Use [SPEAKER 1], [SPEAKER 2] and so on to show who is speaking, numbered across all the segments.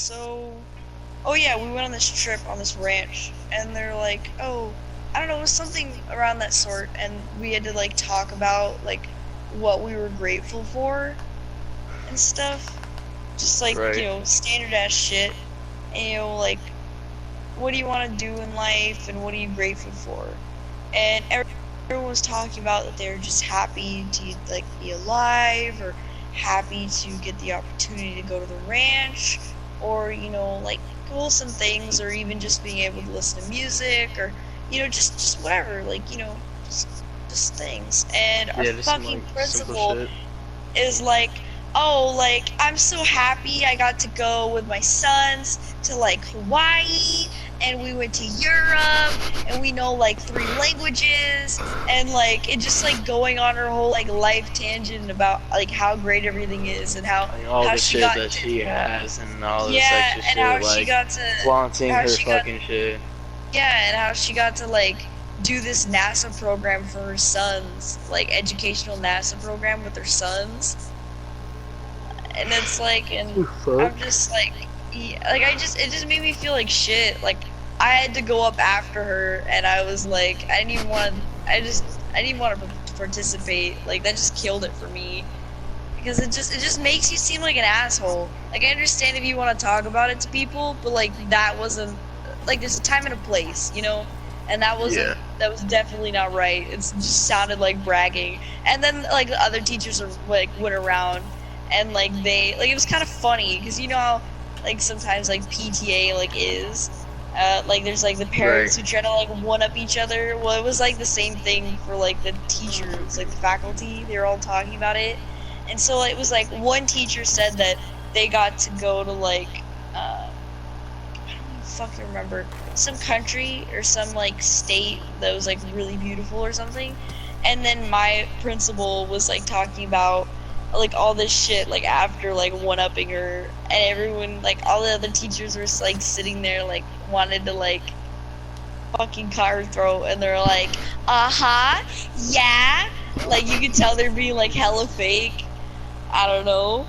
[SPEAKER 1] so, oh yeah, we went on this trip on this ranch, and they're like, oh, I don't know, it was something around that sort, and we had to like talk about like what we were grateful for and stuff, just like
[SPEAKER 2] Right.
[SPEAKER 1] standard ass shit, and like what do you want to do in life and what are you grateful for, and everyone was talking about that they're just happy to like be alive or happy to get the opportunity to go to the ranch or like wholesome things or even just being able to listen to music or just whatever like just things. And our
[SPEAKER 2] Yeah, just some
[SPEAKER 1] fucking
[SPEAKER 2] like simple
[SPEAKER 1] principal
[SPEAKER 2] shit.
[SPEAKER 1] is like, oh, like I'm so happy I got to go with my sons to like Hawaii and we went to Europe and we know like 3 languages and like it just like going on her whole like life tangent about like how great everything is and how
[SPEAKER 2] Like all
[SPEAKER 1] how
[SPEAKER 2] the
[SPEAKER 1] she
[SPEAKER 2] shit
[SPEAKER 1] got
[SPEAKER 2] that she has and all this
[SPEAKER 1] yeah
[SPEAKER 2] extra
[SPEAKER 1] and how
[SPEAKER 2] shit,
[SPEAKER 1] she
[SPEAKER 2] like
[SPEAKER 1] got to
[SPEAKER 2] flaunting
[SPEAKER 1] how
[SPEAKER 2] her
[SPEAKER 1] she got
[SPEAKER 2] fucking shit.
[SPEAKER 1] yeah and how she got to like do this NASA program for her sons, like educational NASA program with her sons. And it's like, and
[SPEAKER 2] Fuck.
[SPEAKER 1] I'm just like, yeah, like it just made me feel like shit. Like I had to go up after her, and I was like, I didn't even want to. I didn't want to participate. Like that just killed it for me because it just makes you seem like an asshole. Like I understand if you want to talk about it to people, but like that wasn't like there's a time and a place, and that wasn't.
[SPEAKER 2] Yeah.
[SPEAKER 1] That was definitely not right. It just sounded like bragging. And then like the other teachers are like went around and like they like it was kind of funny because you know how like sometimes like PTA like is like there's like the parents
[SPEAKER 2] Right.
[SPEAKER 1] who try to like one up each other. Well, it was like the same thing for like the teachers, like the faculty. They were all talking about it, and so it was like one teacher said that they got to go to like I don't even fucking remember some country or some like state that was like really beautiful or something, and then my principal was like talking about like all this shit like after like one upping her, and everyone like all the other teachers were like sitting there like wanted to like fucking cut her throat, and they're like, uh-huh, yeah, like you could tell they're being like hella fake. I don't know.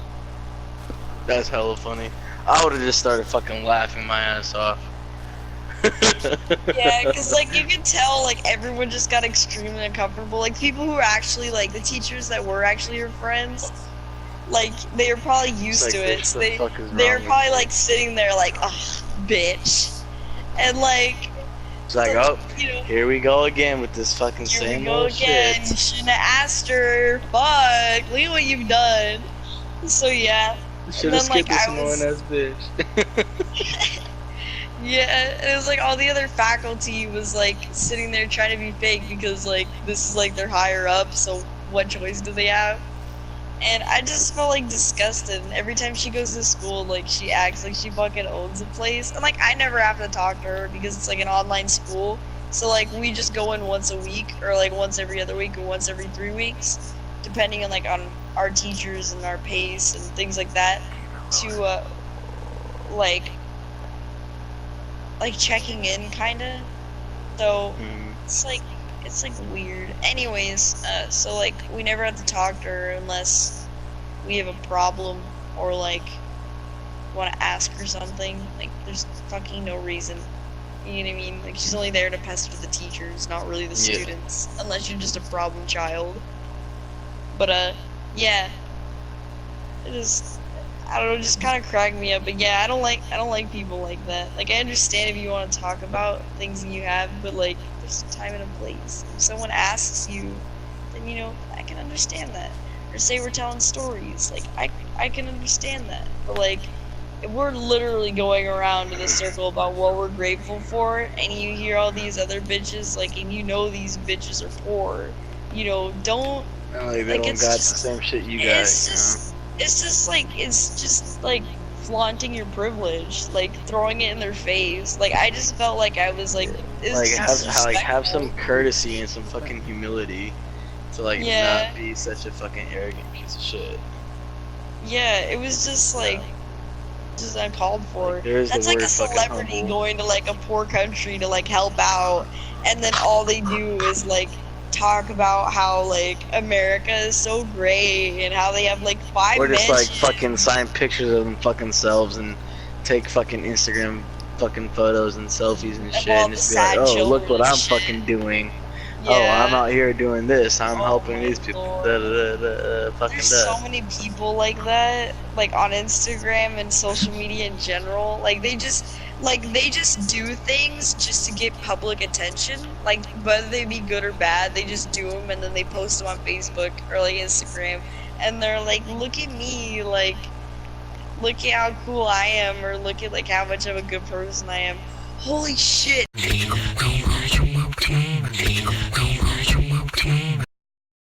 [SPEAKER 2] That's hella funny. I would have just started fucking laughing my ass off.
[SPEAKER 1] Yeah, because like you could tell like everyone just got extremely uncomfortable. Like people who were actually like the teachers that were actually your friends, like they were probably used
[SPEAKER 2] Like,
[SPEAKER 1] to it. So
[SPEAKER 2] the fuck is
[SPEAKER 1] they were
[SPEAKER 2] wrong with
[SPEAKER 1] probably
[SPEAKER 2] you?
[SPEAKER 1] like sitting there like, oh, bitch, and like
[SPEAKER 2] It's like,
[SPEAKER 1] so,
[SPEAKER 2] oh,
[SPEAKER 1] you know,
[SPEAKER 2] here we go again with this fucking
[SPEAKER 1] here we
[SPEAKER 2] same
[SPEAKER 1] go
[SPEAKER 2] old
[SPEAKER 1] again. You
[SPEAKER 2] shit.
[SPEAKER 1] shouldn't have asked her. Fuck, look at what you've done. So yeah,
[SPEAKER 2] Should
[SPEAKER 1] and
[SPEAKER 2] have
[SPEAKER 1] then like
[SPEAKER 2] skipped this
[SPEAKER 1] I
[SPEAKER 2] annoying
[SPEAKER 1] was.
[SPEAKER 2] ass bitch.
[SPEAKER 1] Yeah, and it was like all the other faculty was like sitting there trying to be fake because like this is like they're higher up, so what choice do they have? And I just felt like disgusted. And every time she goes to school, like she acts like she fucking owns the place. And like I never have to talk to her because it's like an online school. So like we just go in once a week or like once every other week or once every 3 weeks, depending on like on our teachers and our pace and things like that to like checking in kind of. So it's like weird. Anyways, so like we never have to talk to her unless we have a problem or like want to ask her something. Like there's fucking no reason. You know what I mean? Like she's only there to pester the teachers, not really the
[SPEAKER 2] Yeah.
[SPEAKER 1] students, unless you're just a problem child. But yeah, it is. I don't know, just kind of cracked me up. But yeah, I don't like people like that. Like I understand if you want to talk about things that you have, but like there's a time and a place. If someone asks you, then I can understand that. Or say we're telling stories, like I can understand that. But like if we're literally going around in a circle about what we're grateful for, and you hear all these other bitches, like, and these bitches are poor, don't
[SPEAKER 2] And like they
[SPEAKER 1] like
[SPEAKER 2] don't
[SPEAKER 1] it's
[SPEAKER 2] got
[SPEAKER 1] just
[SPEAKER 2] the same shit you got,
[SPEAKER 1] it's just like flaunting your privilege, like throwing it in their face. Like I just felt like I was like, it was
[SPEAKER 2] Like have
[SPEAKER 1] disrespectful.
[SPEAKER 2] some courtesy and some fucking humility to like
[SPEAKER 1] Yeah.
[SPEAKER 2] not be such a fucking arrogant piece of shit.
[SPEAKER 1] Yeah, it was just like just uncalled for.
[SPEAKER 2] Like, there's
[SPEAKER 1] That's
[SPEAKER 2] the
[SPEAKER 1] like a
[SPEAKER 2] word fucking
[SPEAKER 1] celebrity
[SPEAKER 2] humble.
[SPEAKER 1] going to like a poor country to like help out, and then all they do is like talk about how like America is so great and how they have like 5
[SPEAKER 2] Or just like
[SPEAKER 1] mansions.
[SPEAKER 2] fucking sign pictures of them fucking selves and take fucking Instagram fucking photos and selfies and
[SPEAKER 1] Of
[SPEAKER 2] shit,
[SPEAKER 1] all
[SPEAKER 2] and
[SPEAKER 1] the
[SPEAKER 2] just be like,
[SPEAKER 1] sad
[SPEAKER 2] oh, look
[SPEAKER 1] children
[SPEAKER 2] what
[SPEAKER 1] and
[SPEAKER 2] I'm
[SPEAKER 1] shit.
[SPEAKER 2] fucking doing.
[SPEAKER 1] Yeah.
[SPEAKER 2] Oh, I'm out here doing this. I'm
[SPEAKER 1] Oh
[SPEAKER 2] helping
[SPEAKER 1] my
[SPEAKER 2] these people.
[SPEAKER 1] Lord.
[SPEAKER 2] Fucking
[SPEAKER 1] There's
[SPEAKER 2] that.
[SPEAKER 1] so many people like that, like on Instagram and social media in general. Like they just do things just to get public attention. Like whether they be good or bad, they just do them and then they post them on Facebook or like Instagram, and they're like, "Look at me! Like, look at how cool I am," or "Look at like how much of a good person I am." Holy shit!